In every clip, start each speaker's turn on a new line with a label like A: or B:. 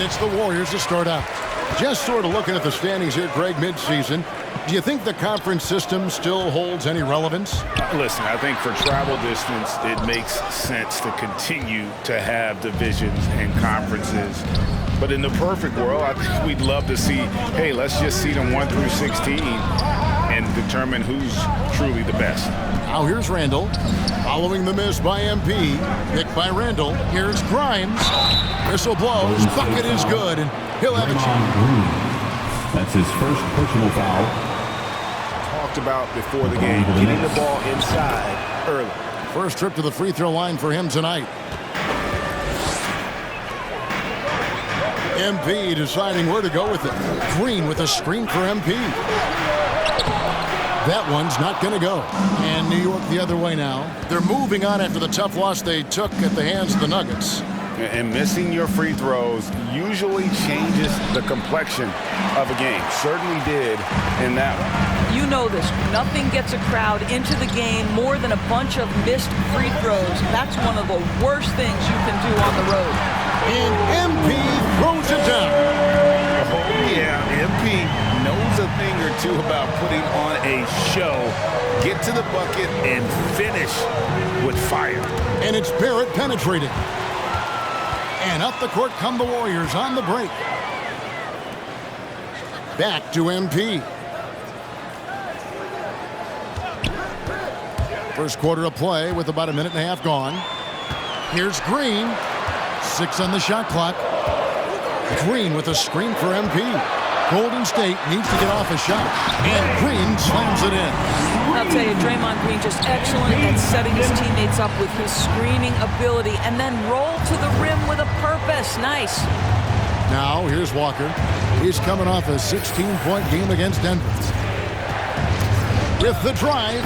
A: it's the Warriors to start out. Just sort of looking at the standings here, Greg, midseason. Do you think the conference system still holds any relevance?
B: Listen, I think for travel distance, it makes sense to continue to have divisions and conferences. But in the perfect world, I think we'd love to see, hey, let's just see them 1 through 16 and determine who's truly the best.
A: Now here's Randall. Following the miss by MP. Picked by Randall. Here's Grimes. Whistle blows. Bucket is good, and he'll have a chance.
C: That's his first personal foul.
B: Talked about before the game, getting the ball inside early.
A: First trip to the free throw line for him tonight. MP deciding where to go with it. Green with a screen for MP. That one's not going to go. And New York the other way now. They're moving on after the tough loss they took at the hands of the Nuggets.
B: And missing your free throws usually changes the complexion of a game. Certainly did in that one.
D: You know this. Nothing gets a crowd into the game more than a bunch of missed free throws. That's one of the worst things you can do on the road.
A: And MP throws it down.
B: Oh, yeah. MP knows a thing or two about putting on a show. Get to the bucket and finish with fire.
A: And it's Barrett penetrating. And up the court come the Warriors on the break. Back to MP. First quarter of play with about a minute and a half gone. Here's Green. 6 on the shot clock. Green with a screen for MP. Golden State needs to get off a shot. And Green slams it in.
D: I'll tell you, Draymond Green just excellent at setting his teammates up with his screening ability and then roll to the rim with a purpose. Nice.
A: Now here's Walker. He's coming off a 16-point game against Denver. With the drive,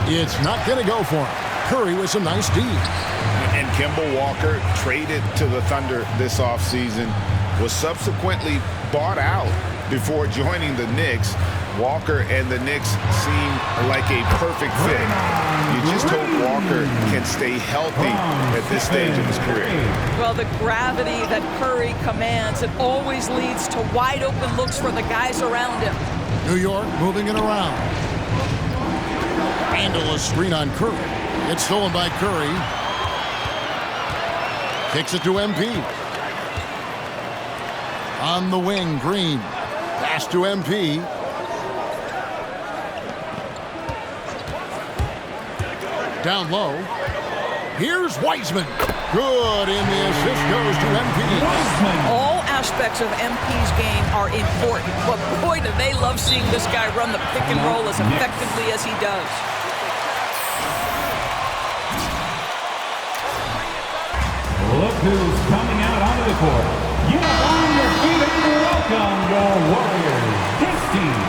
A: it's not going to go for him. Curry with some nice D.
B: And Kemba Walker, traded to the Thunder this offseason, was subsequently bought out before joining the Knicks. Walker and the Knicks seem like a perfect fit. You just hope Walker can stay healthy at this stage of his career.
D: Well, the gravity that Curry commands, it always leads to wide open looks for the guys around him.
A: New York moving it around. Handle a screen on Curry. It's stolen by Curry. Kicks it to MP. On the wing, Green. Pass to MP. Down low. Here's Wiseman. Good, and the assist goes to MP.
D: All aspects of MP's game are important, but boy, do they love seeing this guy run the pick and roll as effectively as he does.
C: Look who's coming out onto the court. Get up on your feet and welcome your Warriors dance team.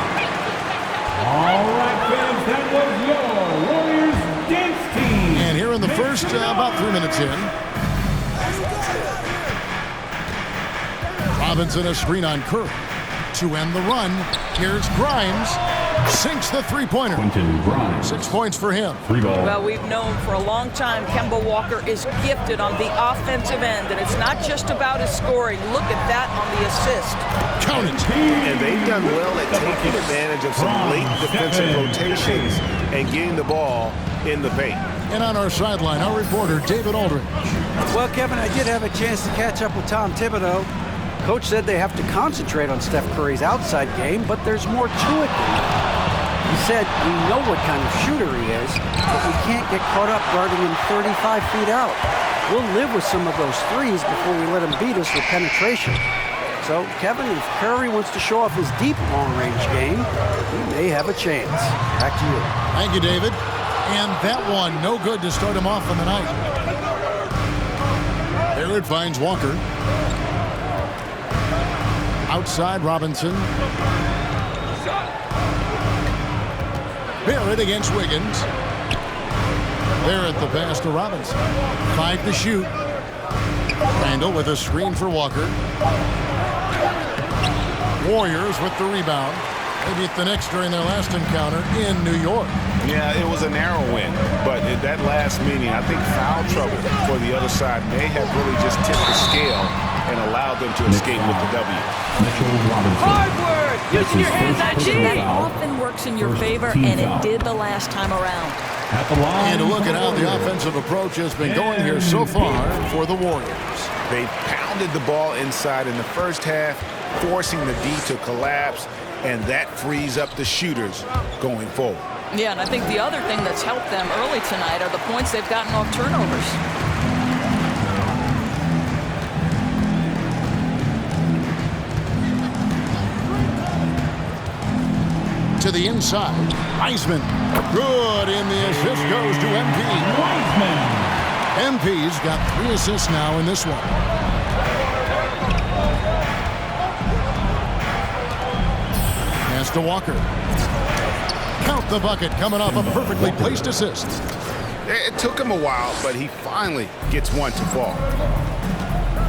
C: All right, fans, that was your Warriors dance team.
A: And here in the first, about 3 minutes in. Robinson a screen on Curry. To end the run, here's Grimes. Sinks the three-pointer. 6 points for him.
D: Well, we've known for a long time Kemba Walker is gifted on the offensive end, and it's not just about his scoring. Look at that on the assist.
A: Count it.
B: And they've done well at taking advantage of some late defensive rotations and getting the ball in the paint.
A: And on our sideline, our reporter, David Aldridge.
E: Well, Kevin, I did have a chance to catch up with Tom Thibodeau. Coach said they have to concentrate on Steph Curry's outside game, but there's more to it than that. He said, we know what kind of shooter he is, but we can't get caught up guarding him 35 feet out. We'll live with some of those threes before we let him beat us with penetration. So, Kevin, if Curry wants to show off his deep long-range game, he may have a chance. Back to you.
A: Thank you, David. And that one, no good to start him off on the night. Barrett finds Walker. Outside, Robinson. Barrett against Wiggins. Barrett the pass to Robinson. 5 to shoot. Randall with a screen for Walker. Warriors with the rebound. They beat the Knicks during their last encounter in New York.
B: Yeah, it was a narrow win, but at that last meeting, I think foul trouble for the other side may have really just tipped the scale and allowed them to escape with the W.
D: Hard work! Using your hands, that
C: foul.
D: often works in your
C: First
D: favor,
C: team
D: and
C: foul.
D: it did the last time around.
C: At the line.
A: And to look at how the offensive approach has been going here so far for the Warriors.
B: They pounded the ball inside in the first half, forcing the D to collapse, and that frees up the shooters going forward.
D: Yeah, and I think the other thing that's helped them early tonight are the points they've gotten off turnovers.
A: To the inside, Wiseman. Good, and the assist goes to MP.
C: Wiseman.
A: MP's got 3 assists now in this one. Pass to Walker. Count the bucket, coming off a perfectly placed assist.
B: It took him a while, but he finally gets one to fall.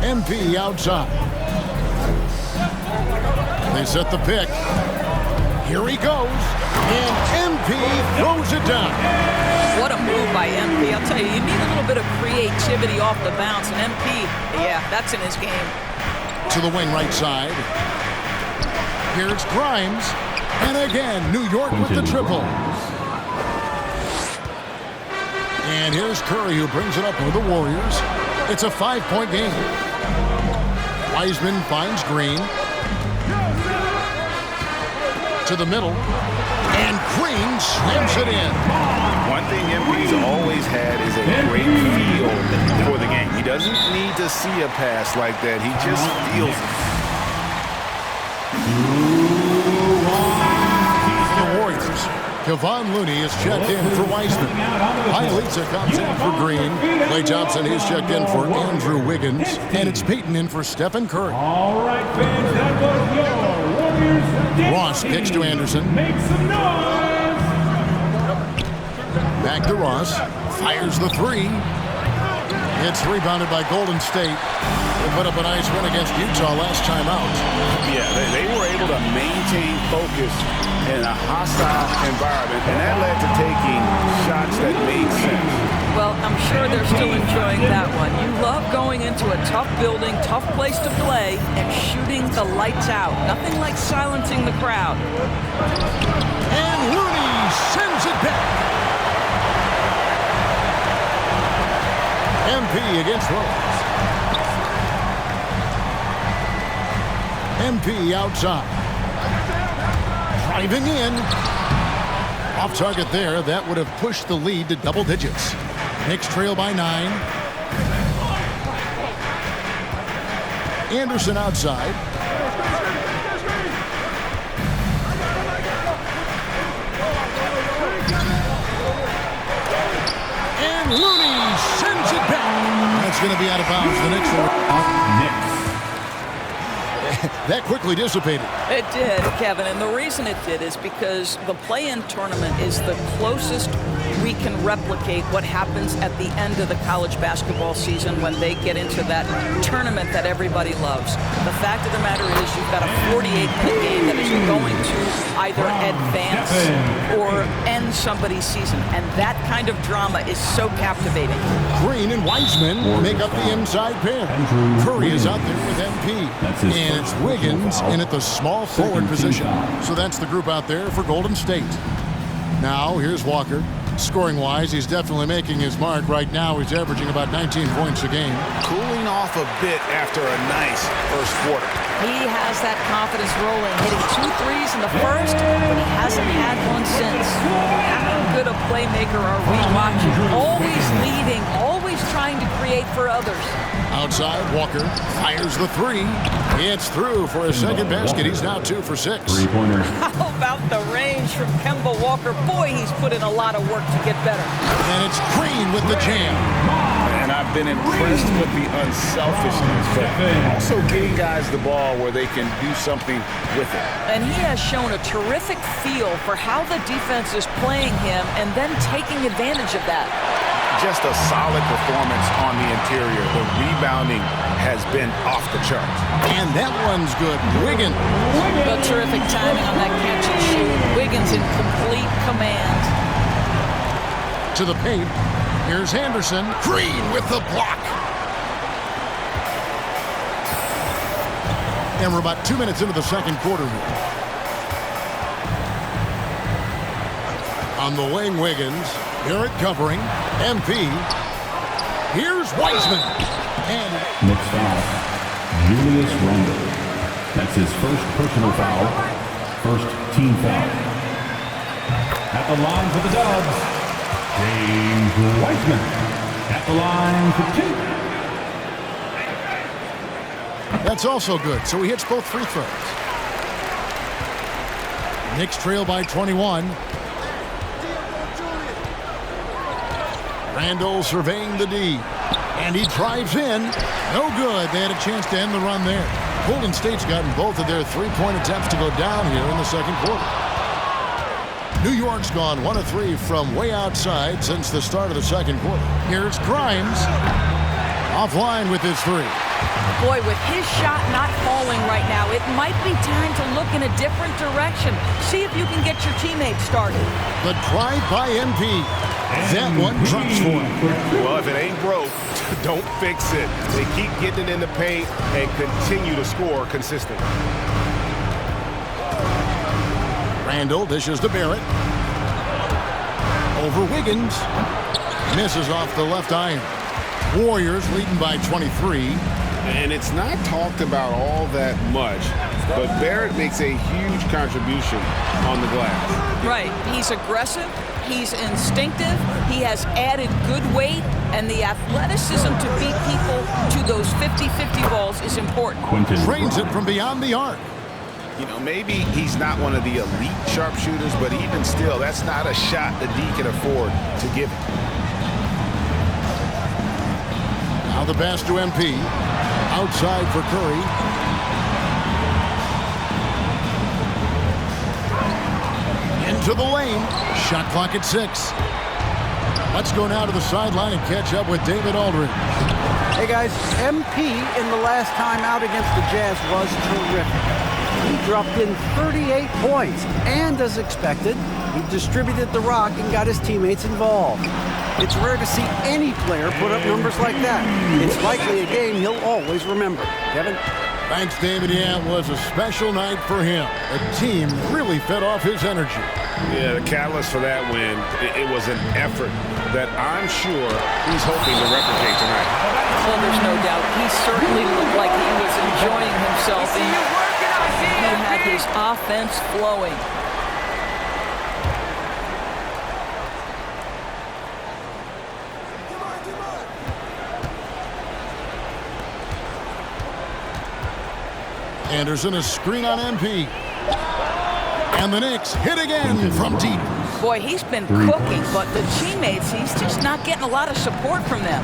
A: MP outside. They set the pick. Here he goes, and MP throws it down.
D: What a move by MP. I'll tell you, you need a little bit of creativity off the bounce, and MP, yeah, that's in his game.
A: To the wing right side. Here's Grimes, and again, New York with the triple. And here's Curry, who brings it up with the Warriors. It's a 5-point game. Wiseman finds Green. To the middle, and Green slams it in.
B: One thing MP's always had is a great feel for the game. He doesn't need to see a pass like that. He just feels it.
A: The Warriors. Kevon Looney is checked in for Wiseman. Highlights comes in for Green. Clay Thompson is checked in for Andrew Wiggins. And it's Peyton in for Stephen Curry.
C: All right, fans, that was your Warriors.
A: Ross kicks to Anderson.
C: Make some noise.
A: Back to Ross. Fires the 3. It's rebounded by Golden State. They put up a nice win against Utah last time out.
B: Yeah, they were able to maintain focus in a hostile environment, and that led to taking shots that made sense.
D: Well, I'm sure they're still enjoying that one. You love going into a tough building, tough place to play, and shooting the lights out. Nothing like silencing the crowd.
A: And Looney sends it back. MP against Rose. MP outside. Driving in. Off target there. That would have pushed the lead to double digits. Knicks trail by 9. Anderson outside. And Looney sends it back. That's going to be out of bounds. The Knicks will... That quickly dissipated.
D: It did, Kevin, and the reason it did is because the play-in tournament is the closest we can replicate what happens at the end of the college basketball season when they get into that tournament that everybody loves. The fact of the matter is you've got a 48-minute game that is going to either advance or end somebody's season, and that kind of drama is so captivating.
A: Green and Wiseman make up the inside pair. Curry is out there with MP, and it's Wiggins in at the small forward position. So that's the group out there for Golden State. Now, here's Walker. Scoring-wise, he's definitely making his mark. Right now, he's averaging about 19 points a game.
B: Cooling off a bit after a nice first quarter.
D: He has that confidence rolling, hitting 2 threes in the first, but he hasn't had one since. How good a playmaker are we watching? Always leading, always trying to create for others.
A: Outside, Walker fires the 3. It's through for his second basket. He's now 2 for 6.
C: Three-pointer.
D: How about the range from Kemba Walker? Boy, he's put in a lot of work to get better.
A: And it's Green with the jam.
B: And I've been impressed with the unselfishness, but also getting guys the ball where they can do something with it.
D: And he has shown a terrific feel for how the defense is playing him and then taking advantage of that.
B: Just a solid performance on the interior. The rebounding has been off the charts.
A: And that one's good. Wiggins.
D: The terrific timing on that catch and shoot. Wiggins in complete command.
A: To the paint. Here's Anderson. Green with the block. And we're about 2 minutes into the second quarter here. On the wing, Wiggins. Barrett covering. MP. Here's Wiseman. And
C: Next foul, Julius Randle. That's his first personal foul. First team foul. At the line for the Dubs, James Wiseman. At the line for 2.
A: that's also good. So he hits both free throws. Knicks trail by 21. Randall surveying the D. And he drives in. No good. They had a chance to end the run there. Golden State's gotten both of their three-point attempts to go down here in the second quarter. New York's gone 1 of 3 from way outside since the start of the second quarter. Here's Grimes. Offline with his 3.
D: Boy, with his shot not falling right now, it might be time to look in a different direction. See if you can get your teammates started.
A: The drive by MP. That one drops for him.
B: Well, if it ain't broke, don't fix it. They keep getting it in the paint and continue to score consistently.
A: Randall dishes to Barrett. Over Wiggins. Misses off the left iron. Warriors leading by 23.
B: And it's not talked about all that much, but Barrett makes a huge contribution on the glass.
D: Right. He's aggressive. He's instinctive. He has added good weight, and the athleticism to beat people to those 50-50 balls is important.
A: Trains it from beyond the arc.
B: You know, maybe he's not one of the elite sharpshooters, but even still, that's not a shot that he can afford to give him.
A: Now the pass to MP. Outside for Curry. Into the lane. Shot clock at 6. Let's go now to the sideline and catch up with David Aldridge.
E: Hey guys, MP in the last time out against the Jazz was terrific. He dropped in 38 points, and as expected, he distributed the rock and got his teammates involved. It's rare to see any player put up numbers like that. It's likely a game he'll always remember. Kevin?
A: Thanks, David. Yeah, it was a special night for him. The team really fed off his energy.
B: Yeah, the catalyst for that win, it was an effort that I'm sure he's hoping to replicate tonight.
D: Well, there's no doubt. He certainly looked like he was enjoying himself. He had his offense flowing.
A: Anderson, a screen on MP. And the Knicks hit again from deep.
D: Boy, he's been cooking, but the teammates, he's just not getting a lot of support from them.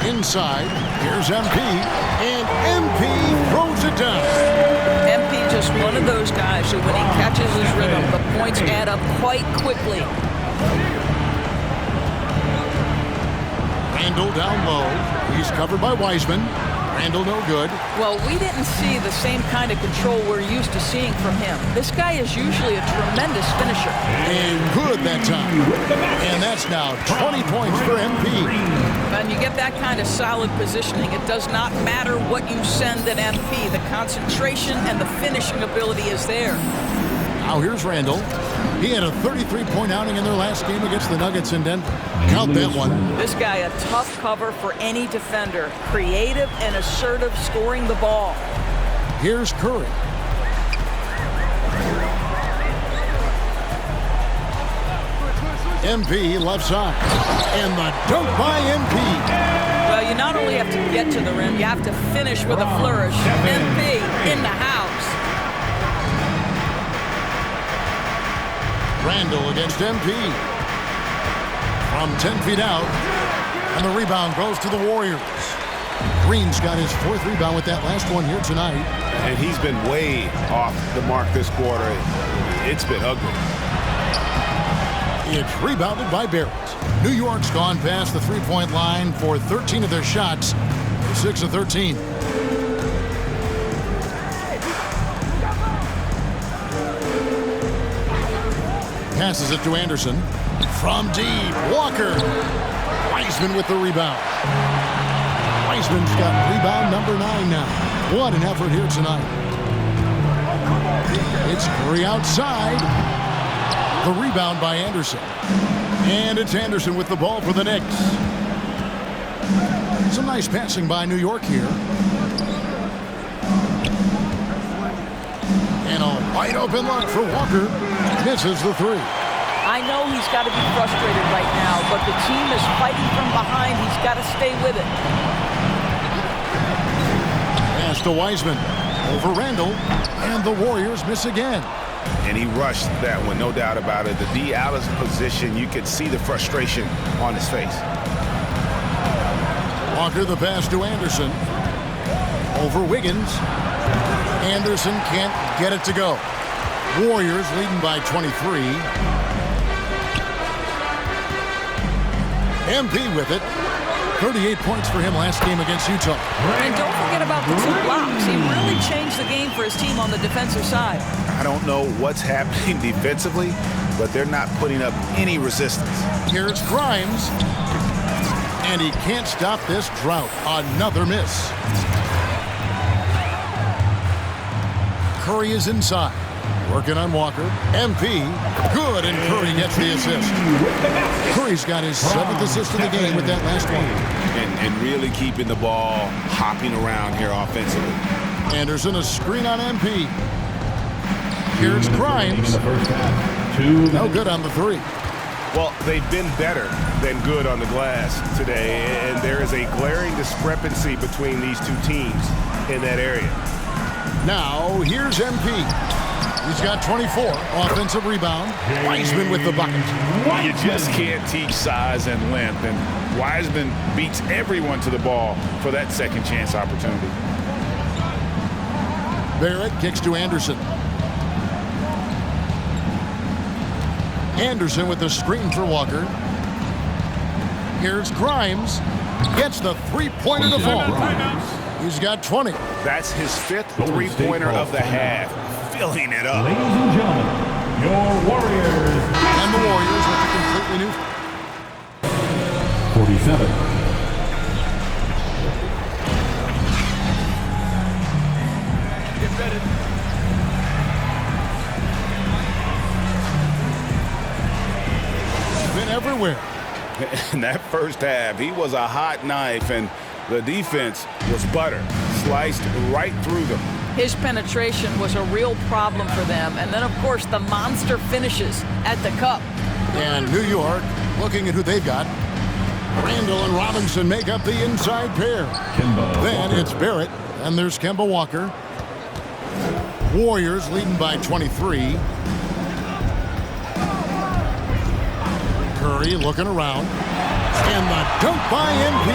A: Inside, here's MP. And MP throws it down.
D: MP just one of those guys who, when he catches his rhythm, the points add up quite quickly.
A: Randall down low. He's covered by Wiseman. Randall no good.
D: Well, we didn't see the same kind of control we're used to seeing from him. This guy is usually a tremendous finisher.
A: And good that time. And that's now 20 points for MP.
D: And you get that kind of solid positioning. It does not matter what you send at MP. The concentration and the finishing ability is there.
A: Now here's Randall. He had a 33-point outing in their last game against the Nuggets in Denver. Count that one.
D: This guy, a tough cover for any defender. Creative and assertive scoring the ball.
A: Here's Curry. MP left side. And the dunk by MP.
D: Well, you not only have to get to the rim, you have to finish with a flourish. MP in the house.
A: Randall against MP. From 10 feet out. And the rebound goes to the Warriors. Green's got his 4th rebound with that last one here tonight.
B: And he's been way off the mark this quarter. It's been ugly.
A: It's rebounded by Barrett. New York's gone past the three-point line for 13 of their shots. 6 of 13. Passes it to Anderson. From deep, Walker. Wiseman with the rebound. Wiseman's got rebound number 9 now. What an effort here tonight. It's Curry outside. The rebound by Anderson. And it's Anderson with the ball for the Knicks. Some nice passing by New York here. And a wide open look for Walker. Misses the three.
D: I know he's got to be frustrated right now, but the team is fighting from behind. He's got to stay with it.
A: Pass to Wiseman. Over Randall. And the Warriors miss again.
B: And he rushed that one, no doubt about it. The D out of position, you could see the frustration on his face.
A: Walker the pass to Anderson. Over Wiggins. Anderson can't get it to go. Warriors leading by 23. MP with it. 38 points for him last game against Utah.
D: And don't forget about the 2 blocks. He really changed the game for his team on the defensive side.
B: I don't know what's happening defensively, but they're not putting up any resistance.
A: Here's Grimes. And he can't stop this drought. Another miss. Curry is inside. Working on Walker. MP. Good, and Curry gets the assist. Curry's got his 7th assist of the game with that last one.
B: And really keeping the ball hopping around here offensively.
A: Anderson, a screen on MP. Here's Grimes. No good on the 3.
B: Well, they've been better than good on the glass today, and there is a glaring discrepancy between these two teams in that area.
A: Now, here's MP. He's got 24. Offensive rebound. Wiseman with the bucket.
B: You just can't teach size and length, and Wiseman beats everyone to the ball for that second chance opportunity.
A: Barrett kicks to Anderson. Anderson with the screen for Walker. Here's Grimes. Gets the three-pointer to fall. He's got 20.
B: That's his 5th three-pointer of the half. Filling it up.
C: Ladies and gentlemen, your Warriors.
A: And the Warriors with a completely new
C: 47.
B: Get ready.
A: been everywhere.
B: In that first half, he was a hot knife, and the defense was butter. Sliced right through them.
D: His penetration was a real problem for them. And then, of course, the monster finishes at the cup.
A: And New York, looking at who they've got. Randall and Robinson make up the inside pair. Then it's Barrett, and there's Kemba Walker. Warriors leading by 23. Curry looking around. And the dunk by MP.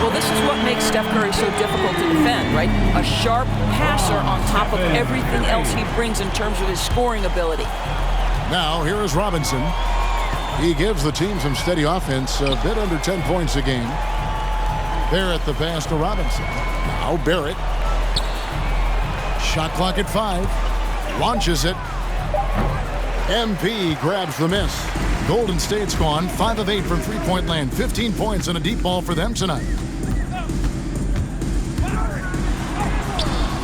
D: Well, this is what makes Steph Curry so difficult to defend, right? A sharp passer on top of everything else he brings in terms of his scoring ability.
A: Now, here is Robinson. He gives the team some steady offense, a bit under 10 points a game. Barrett the pass to Robinson. Now Barrett. Shot clock at 5. Launches it. MP grabs the miss. Golden State's gone 5 of 8 from three-point land. 15 points and a deep ball for them tonight.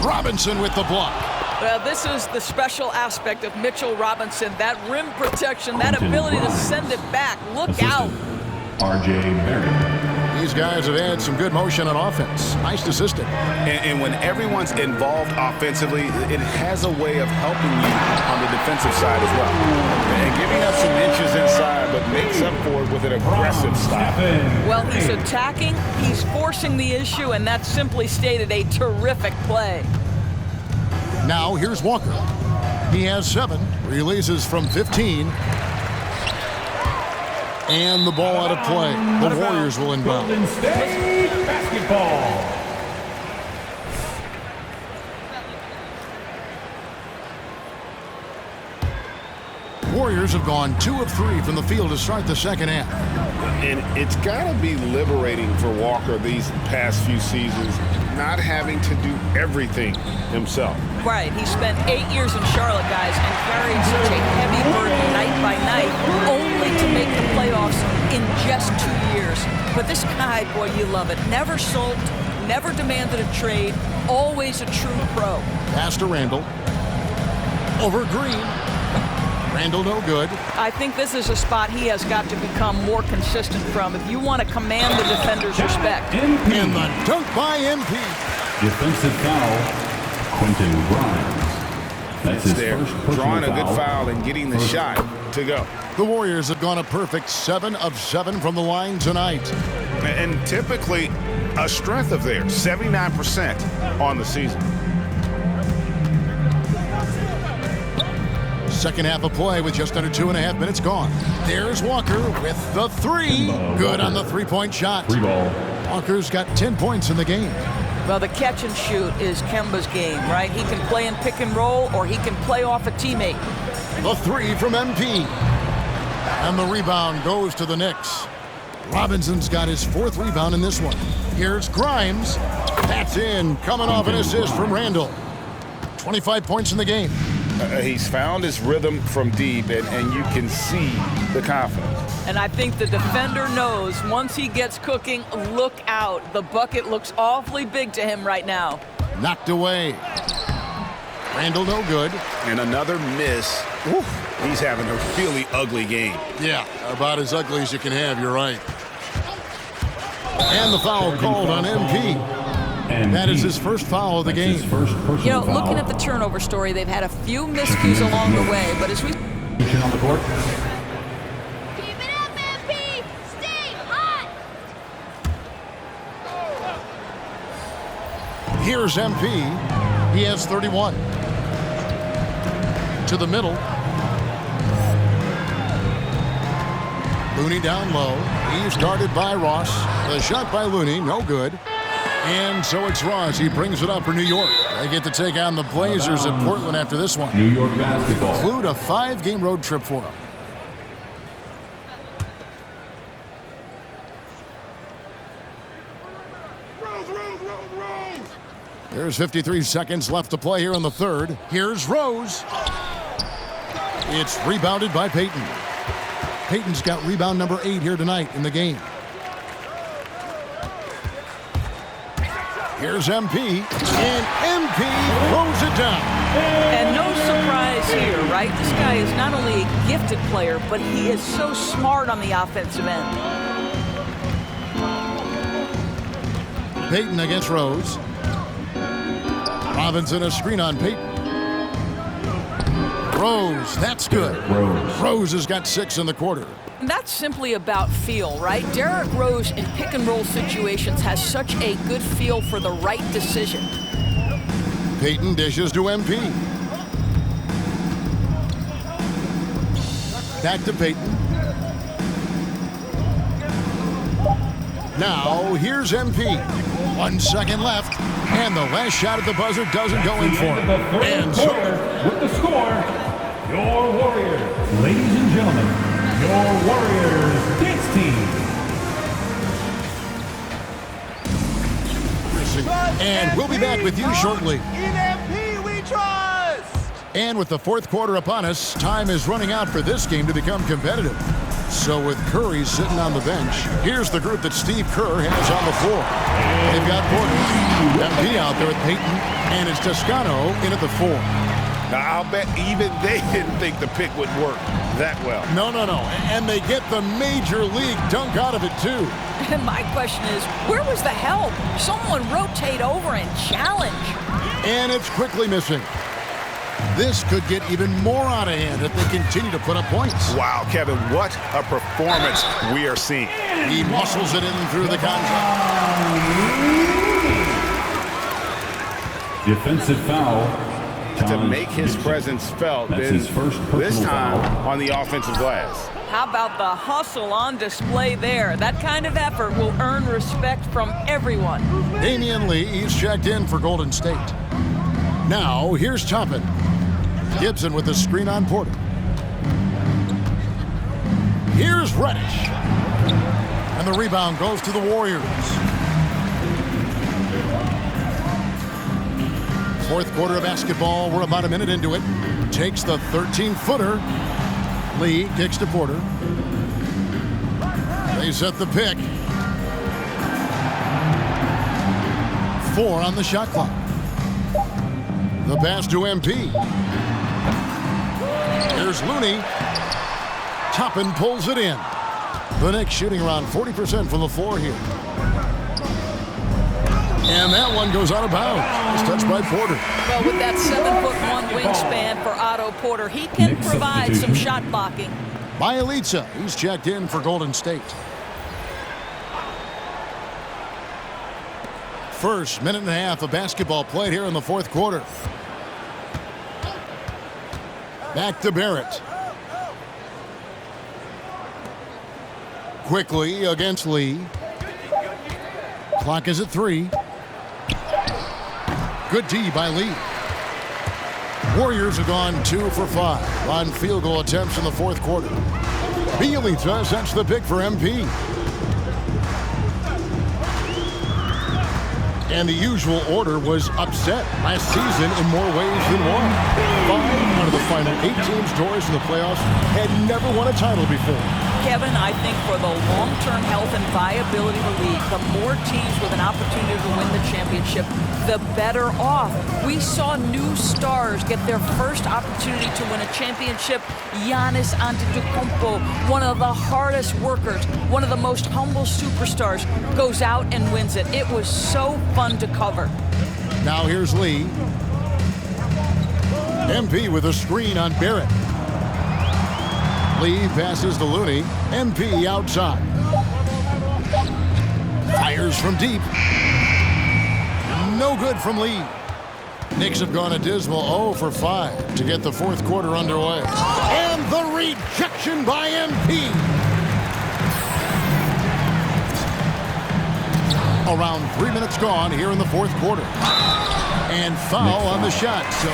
A: Robinson with the block.
D: Well, this is the special aspect of Mitchell Robinson. That rim protection, that ability to send it back. Look out.
C: R.J. Barrett.
A: These guys have had some good motion on offense. Nice assistant.
B: And when everyone's involved offensively, it has a way of helping you on the defensive side as well. And giving up some inches inside, but makes up for it with an aggressive style.
D: Well, he's attacking, he's forcing the issue, and that's simply stated a terrific play.
A: Now here's Walker. He has 7. Releases from 15. And the ball out of play. The Warriors will inbound.
C: Golden State basketball.
A: Warriors have gone 2 of 3 from the field to start the second half.
B: And it's got to be liberating for Walker these past few seasons, not having to do everything himself.
D: Right, he spent 8 years in Charlotte, guys, and carried such a heavy burden night by night, only to make the playoffs in just 2 years. But this guy, boy, you love it. Never sulked, never demanded a trade, always a true pro.
A: Pass to Randall. Over Green. Randall no good.
D: I think this is a spot he has got to become more consistent from if you want to command the defender's respect.
A: And the dunk by MP.
C: Defensive foul, Quentin Grimes. That's his
B: there,
C: first personal
B: drawing a good
C: foul.
B: foul and getting the shot to go.
A: The Warriors have gone a perfect 7 of 7 from the line tonight.
B: And typically a strength of theirs, 79% on the season.
A: Second half of play with just under 2.5 minutes gone. There's Walker with the three. Good on the three-point shot.
C: Free ball.
A: Walker's got 10 points in the game.
D: Well, the catch and shoot is Kemba's game, right? He can play in pick and roll or he can play off a teammate.
A: The three from MP. And the rebound goes to the Knicks. Robinson's got his 4th rebound in this one. Here's Grimes. That's in, coming off an assist from Randall. 25 points in the game.
B: He's found his rhythm from deep, and you can see the confidence.
D: And I think the defender knows once he gets cooking, look out. The bucket looks awfully big to him right now.
A: Knocked away. Randall no good.
B: And another miss. Woo. He's having a really ugly game.
A: Yeah, about as ugly as you can have, you're right. And the foul called on MP.
C: And
A: that is his first foul of the game.
D: You know, looking at the turnover story, they've had a few miscues along the way, but as we...
C: on the court.
F: Keep it up, MP! Stay hot!
A: Here's MP. He has 31. To the middle. Looney down low. He's guarded by Ross. The shot by Looney, no good. And so it's Ross. He brings it up for New York. They get to take on the Blazers at Portland after this one.
C: New York basketball.
A: Include a 5-game road trip for them. There's 53 seconds left to play here in the third. Here's Rose. It's rebounded by Payton. Payton's got rebound number 8 here tonight in the game. Here's MP, and MP throws it down.
D: And no surprise here, right? This guy is not only a gifted player, but he is so smart on the offensive end.
A: Payton against Rose. Robinson a screen on Payton. Rose, that's good. Rose has got 6 in the quarter.
D: And that's simply about feel, right? Derrick Rose in pick and roll situations has such a good feel for the right decision.
A: Payton dishes to MP. Back to Payton. Now here's MP. 1 second left, and the last shot at the buzzer doesn't go in for him. And so
C: with the score, your Warriors. Ladies and gentlemen, your Warriors dance team.
A: And we'll be back with you shortly.
G: In MP we trust!
A: And with the fourth quarter upon us, time is running out for this game to become competitive. So with Curry sitting on the bench, here's the group that Steve Kerr has on the floor. They've got Porter, MP out there with Payton, and it's Toscano in at the 4.
B: Now, I'll bet even they didn't think the pick would work that well.
A: No. And they get the major league dunk out of it, too.
D: And my question is, where was the help? Someone rotate over and challenge.
A: And it's quickly missing. This could get even more out of hand if they continue to put up points.
B: Wow, Kevin, what a performance we are seeing.
A: He muscles it in through the contact.
C: Defensive foul.
B: To make his presence felt,
C: That's his first
B: this
C: personal
B: time
C: foul.
B: on the offensive glass.
D: How about the hustle on display there? That kind of effort will earn respect from everyone.
A: Damian Lee is checked in for Golden State. Now, here's Toppin. Gibson with the screen on Porter. Here's Reddish. And the rebound goes to the Warriors. Fourth quarter of basketball. We're about a minute into it. Takes the 13-footer. Lee kicks to Porter. They set the pick. 4 on the shot clock. The pass to MP. Here's Looney. Toppin pulls it in. The Knicks shooting around 40% from the floor here. And that one goes out of bounds. It's touched by Porter.
D: Well, with that 7'1" wingspan for Otto Porter, he can provide some shot blocking.
A: Bielitsa, he's checked in for Golden State. First minute and a half of basketball played here in the fourth quarter. Back to Barrett. Quickly against Lee. Clock is at 3. Good D by Lee. Warriors have gone 2 for 5 on field goal attempts in the fourth quarter. Bielitsa sets the pick for MP. And the usual order was upset last season in more ways than one. 5 out of the final 8 teams doors in the playoffs had never won a title before.
D: Kevin, I think for the long-term health and viability of the league, the more teams with an opportunity to win the championship, the better off. We saw new stars get their first opportunity to win a championship. Giannis Antetokounmpo, one of the hardest workers, one of the most humble superstars, goes out and wins it. It was so fun to cover.
A: Now here's Lee. MP with a screen on Barrett. Lee passes to Looney. MP outside. Fires from deep. No good from Lee. Knicks have gone a dismal 0 for 5 to get the fourth quarter underway. And the rejection by MP. Around 3 minutes gone here in the fourth quarter. And foul on the shot. So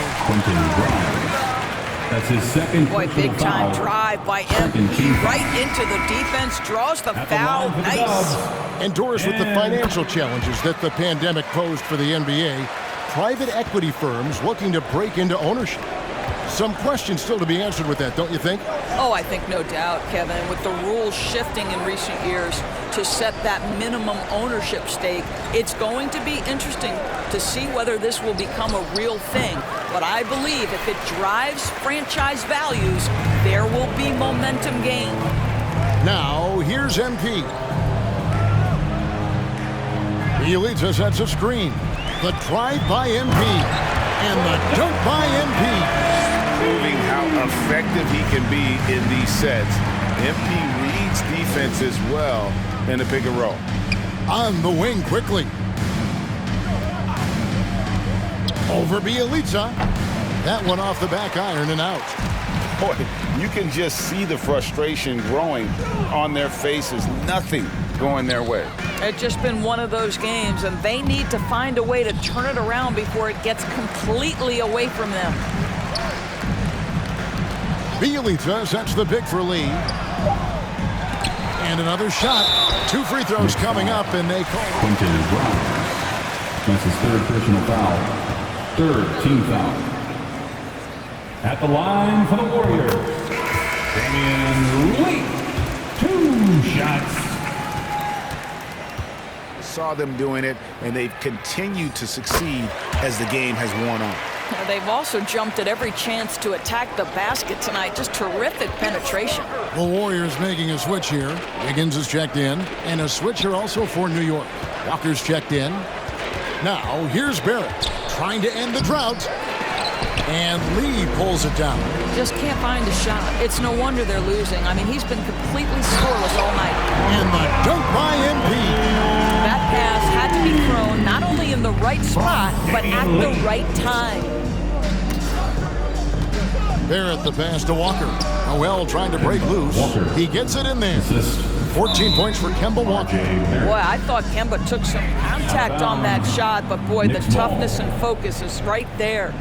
C: that's his second.
D: Boy, big time drive by MP. Right into the defense. Draws the foul. Nice.
A: Endorsed with the financial challenges that the pandemic posed for the NBA, private equity firms looking to break into ownership. Some questions still to be answered with that, don't you think?
D: Oh, I think no doubt, Kevin. With the rules shifting in recent years to set that minimum ownership stake, it's going to be interesting to see whether this will become a real thing. But I believe if it drives franchise values, there will be momentum gained.
A: Now, here's MP. Bielitsa sets a screen. The drive by MP. And the dunk by MP.
B: Proving how effective he can be in these sets. MP reads defenses well in the pick and roll.
A: On the wing quickly. Over Bielitsa. That one off the back iron and out.
B: Boy, you can just see the frustration growing on their faces. Nothing going their way.
D: It's just been one of those games, and they need to find a way to turn it around before it gets completely away from them.
A: Bielitsa sets the pick for Lee. And another shot. 2 free throws coming up, and they call it.
C: Quentin Grimes. That's his third personal foul. Third team foul. At the line for the Warriors, Damian Lee. 2 shots.
B: Saw them doing it, and they've continued to succeed as the game has worn on.
D: They've also jumped at every chance to attack the basket tonight. Just terrific penetration.
A: The Warriors making a switch here. Wiggins is checked in. And a switch here also for New York. Walker's checked in. Now, here's Barrett trying to end the drought. And Lee pulls it down.
D: Just can't find a shot. It's no wonder they're losing. I mean, he's been completely scoreless all night.
A: And the dunk by MP.
D: That pass had to be thrown not only in the right spot, but at the right time.
A: Barrett the pass to Walker. Noel trying to break loose. He gets it in there. 14 points for Kemba Walker.
D: Boy, I thought Kemba took some contact on that shot, but boy, the toughness and focus is right there.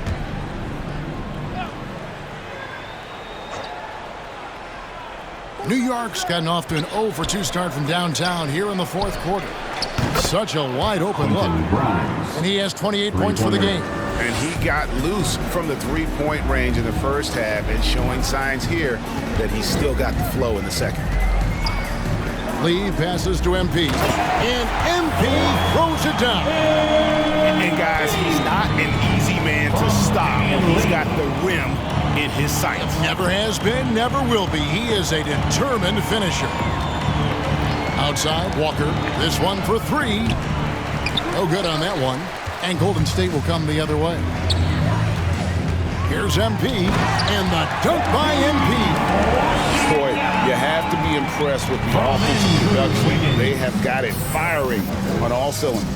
A: New York's gotten off to an 0 for 2 start from downtown here in the fourth quarter. Such a wide open look. And he has 28 points for the game.
B: And he got loose from the three-point range in the first half and showing signs here that he's still got the flow in the second.
A: Lee passes to MP. And MP throws it down.
B: And guys, he's not an easy man to stop. He's got the rim in his sights.
A: Never has been, never will be. He is a determined finisher. Outside, Walker. This one for three. No good on that one. And Golden State will come the other way. Here's MP, and the dunk by MP.
B: Boy, you have to be impressed with the offensive production. They have got it firing on all cylinders.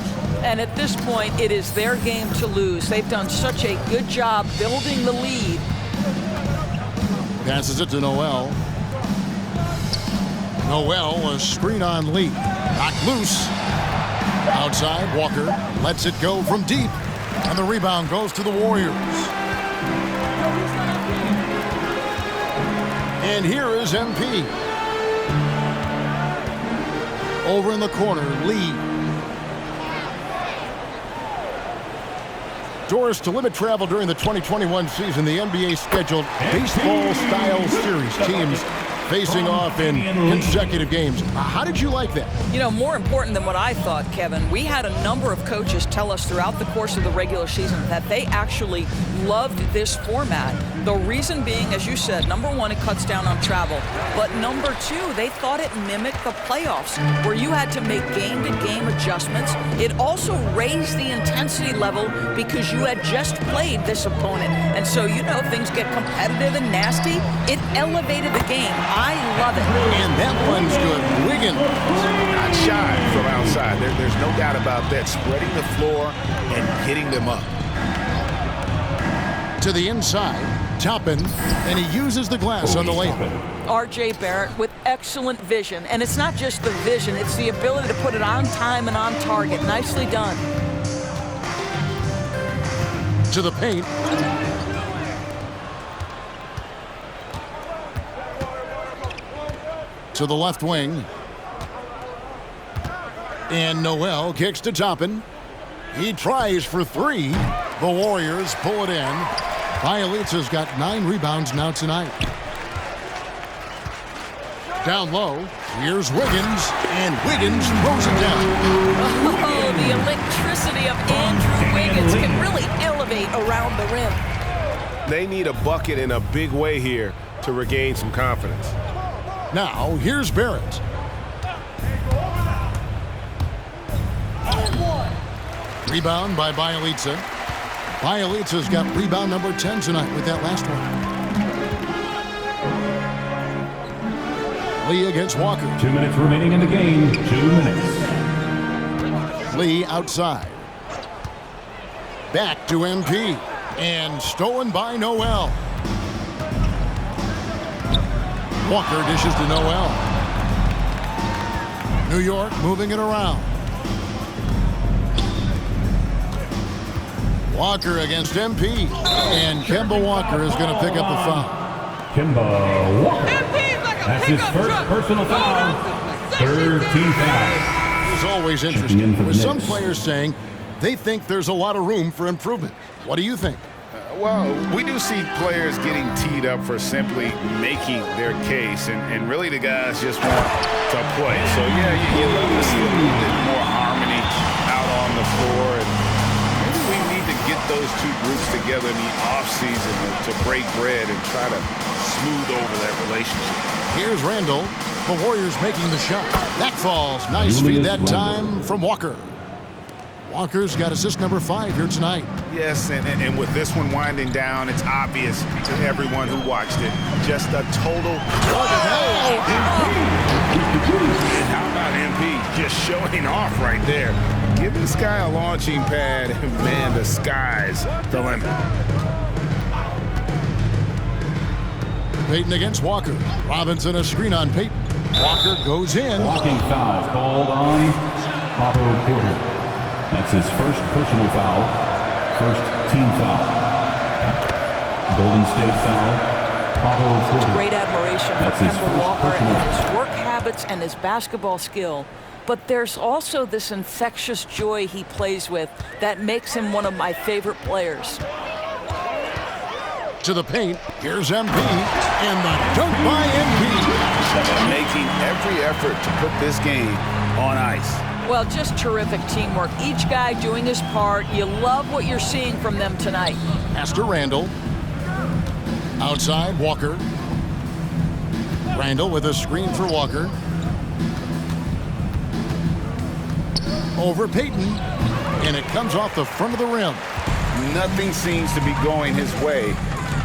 D: And at this point, it is their game to lose. They've done such a good job building the lead.
A: Passes it to Noel. Noel, a screen on Lee. Knocked loose. Outside, Walker lets it go from deep. And the rebound goes to the Warriors. And here is MP. Over in the corner, Lee. Doors to limit travel during the 2021 season. The NBA scheduled baseball-style series. Teams facing off in consecutive games. How did you like that?
D: You know, more important than what I thought, Kevin, we had a number of coaches tell us throughout the course of the regular season that they actually loved this format. The reason being, as you said, number one, it cuts down on travel. But number two, they thought it mimicked the playoffs, where you had to make game-to-game adjustments. It also raised the intensity level because you had just played this opponent. And so, you know, things get competitive and nasty. It elevated the game. I love it.
A: And that one's good. Wiggins.
B: Not shy from outside. There's no doubt about that. Spreading the floor and getting them up.
A: To the inside, Toppin, and he uses the glass on the layup.
D: R.J. Barrett with excellent vision. And it's not just the vision, it's the ability to put it on time and on target. Nicely done.
A: To the paint. To the left wing. And Noel kicks to Toppin. He tries for three. The Warriors pull it in. Bielitsa's got 9 rebounds now tonight. Down low, here's Wiggins, and Wiggins throws it down.
D: Oh, the electricity of Andrew Wiggins can really elevate around the rim.
H: They need a bucket in a big way here to regain some confidence.
A: Now, here's Barrett. Rebound by Bielitsa. Bielitsa's got rebound number 10 tonight with that last one. Lee against Walker.
C: 2 minutes remaining in the game. 2 minutes.
A: Lee outside. Back to MP. And stolen by Noel. Walker dishes to Noel. New York moving it around. Walker against MP. And Kemba Walker is going to pick up the foul.
C: Kemba Walker. That's his first personal foul. Third team foul.
A: It's always interesting with some players saying they think there's a lot of room for improvement. What do you think?
B: Well, we do see players getting teed up for simply making their case, and really the guys just want to play. So, yeah, you love to see a little bit more harmony out on the floor, and maybe we need to get those two groups together in the offseason to break bread and try to smooth over that relationship.
A: Here's Randall. The Warriors making the shot. That falls. Nice feed that time from Walker. Walker's got assist number 5 here tonight.
B: Yes, and with this one winding down, it's obvious to everyone who watched it. Just a total... And how about MP just showing off right there? Give this guy a launching pad, and man, the sky's the limit.
A: Payton against Walker. Robinson a screen on Payton. Walker goes in.
C: Blocking foul called on Pablo Porter. That's his first personal foul. First team foul. Golden State foul. Pablo Porter.
D: Great admiration for Kemba Walker and his work habits and his basketball skill. But there's also this infectious joy he plays with that makes him one of my favorite players.
A: To the paint, here's MP, and the dunk by MP.
B: Making every effort to put this game on ice.
D: Well, just terrific teamwork. Each guy doing his part. You love what you're seeing from them tonight.
A: Pass to Randall. Outside, Walker. Randall with a screen for Walker. Over Peyton. And it comes off the front of the rim.
B: Nothing seems to be going his way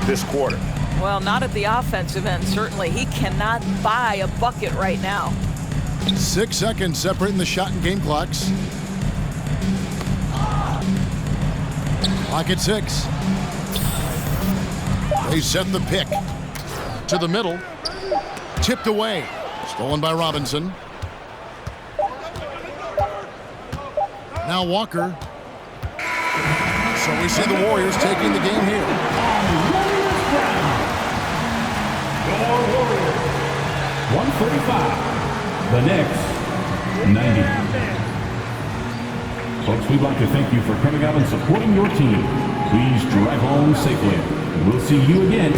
B: this quarter.
D: Well, not at the offensive end, certainly. He cannot buy a bucket right now.
A: 6 seconds separating the shot and game clocks. Clock at 6. They set the pick. To the middle. Tipped away. Stolen by Robinson. Now Walker. So we see the Warriors taking the game here.
C: Your Warriors, 135. The Knicks, 90. Folks, we'd like to thank you for coming out and supporting your team. Please drive home safely. We'll see you again.